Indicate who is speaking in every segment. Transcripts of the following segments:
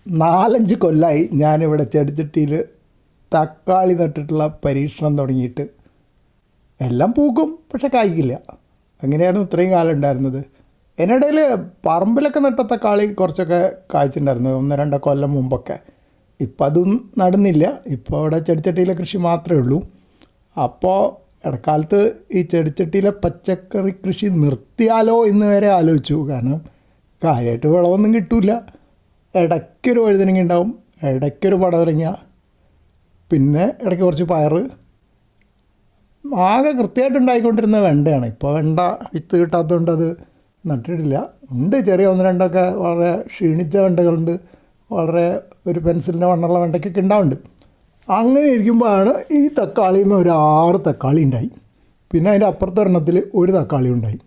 Speaker 1: 4-5 കൊല്ലമായി ഞാനിവിടെ ചെടിച്ചട്ടിയിൽ തക്കാളി നട്ടിട്ടുള്ള പരീക്ഷണം തുടങ്ങിയിട്ട്. എല്ലാം പൂക്കും, പക്ഷെ കായ്ക്കില്ല. അങ്ങനെയായിരുന്നു ഇത്രയും കാലം ഉണ്ടായിരുന്നത്. അതിനിടയിൽ പറമ്പിലൊക്കെ നട്ട തക്കാളി കുറച്ചൊക്കെ കായ്ച്ചിട്ടുണ്ടായിരുന്നു 1-2 കൊല്ലം മുമ്പൊക്കെ. ഇപ്പം അതും നടുന്നില്ല. ഇപ്പോൾ ഇവിടെ ചെടിച്ചട്ടിയിലെ കൃഷി മാത്രമേ ഉള്ളൂ. അപ്പോൾ ഇടക്കാലത്ത് ഈ ചെടിച്ചട്ടിയിലെ പച്ചക്കറി കൃഷി നിർത്തിയാലോ എന്ന് വരെ ആലോചിച്ചു. കാരണം കാര്യമായിട്ട് വിളവൊന്നും കിട്ടില്ല. ഇടയ്ക്കൊരു വഴുതനങ്ങ ഉണ്ടാവും, ഇടയ്ക്കൊരു പടവലങ്ങ, പിന്നെ ഇടയ്ക്ക് കുറച്ച് പയർ. ആകെ കൃത്യമായിട്ട് ഉണ്ടായിക്കൊണ്ടിരുന്ന വെണ്ടയാണ്. ഇപ്പോൾ വെണ്ട വിത്ത് കിട്ടാത്തതുകൊണ്ട് അത് നട്ടിട്ടില്ല. ഉണ്ട്, ചെറിയ 1-2 വളരെ ക്ഷീണിച്ച വെണ്ടകളുണ്ട്, വളരെ ഒരു പെൻസിലിൻ്റെ വണ്ണുള്ള വെണ്ടയ്ക്കൊക്കെ ഉണ്ടാവുന്നുണ്ട്. അങ്ങനെ ഇരിക്കുമ്പോഴാണ് ഈ തക്കാളിയിൽ ഒരു 6 തക്കാളി ഉണ്ടായി. പിന്നെ അതിൻ്റെ അപ്പുറത്തൊരെണ്ണത്തിൽ ഒരു തക്കാളി ഉണ്ടായി.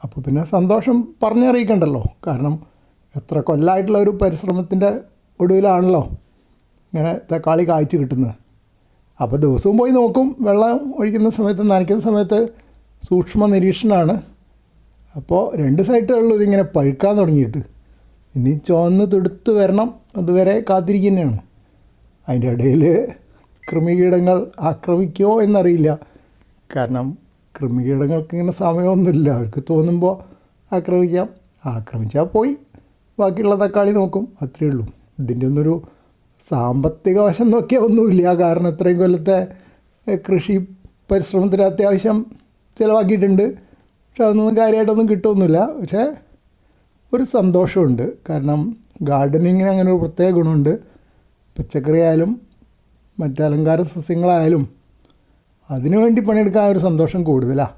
Speaker 1: അപ്പോൾ പിന്നെ സന്തോഷം പറഞ്ഞറിയിക്കണ്ടല്ലോ. കാരണം എത്ര കൊല്ലമായിട്ടുള്ള ഒരു പരിശ്രമത്തിൻ്റെ ഒടുവിലാണല്ലോ ഇങ്ങനെ തക്കാളി കായ്ച്ച് കിട്ടുന്നത്. അപ്പോൾ ദിവസവും പോയി നോക്കും, വെള്ളം ഒഴിക്കുന്ന സമയത്ത്, നനയ്ക്കുന്ന സമയത്ത് സൂക്ഷ്മ നിരീക്ഷണമാണ്. അപ്പോൾ 2 സൈഡുകളിലും ഇതിങ്ങനെ പഴുക്കാൻ തുടങ്ങിയിട്ട് ഇനി ചുവന്ന് തുടുത്ത് വരണം, അതുവരെ കാത്തിരിക്കുന്നതാണ്. അതിൻ്റെ ഇടയിൽ കൃമികീടങ്ങൾ ആക്രമിക്കുമോ എന്നറിയില്ല. കാരണം കൃമികീടങ്ങൾക്ക് ഇങ്ങനെ സമയമൊന്നുമില്ല, അവർക്ക് തോന്നുമ്പോൾ ആക്രമിക്കാം. ആക്രമിച്ചാൽ പോയി, ബാക്കിയുള്ള തക്കാളി നോക്കും, അത്രയേ ഉള്ളൂ. ഇതിൻ്റെ ഒന്നൊരു സാമ്പത്തിക വശം നോക്കിയാൽ ഒന്നുമില്ല. കാരണം ഇത്രയും കൊല്ലത്തെ കൃഷി പരിശ്രമത്തിന് അത്യാവശ്യം ചിലവാക്കിയിട്ടുണ്ട്. പക്ഷെ അതൊന്നും കാര്യമായിട്ടൊന്നും കിട്ടുമൊന്നുമില്ല. പക്ഷേ ഒരു സന്തോഷമുണ്ട്. കാരണം ഗാർഡനിങ്ങിന് അങ്ങനെ ഒരു പ്രത്യേക ഗുണമുണ്ട്. പച്ചക്കറി ആയാലും മറ്റ് അലങ്കാര സസ്യങ്ങളായാലും അതിനു വേണ്ടി പണിയെടുക്കാൻ ഒരു സന്തോഷം കൂടുതലാണ്.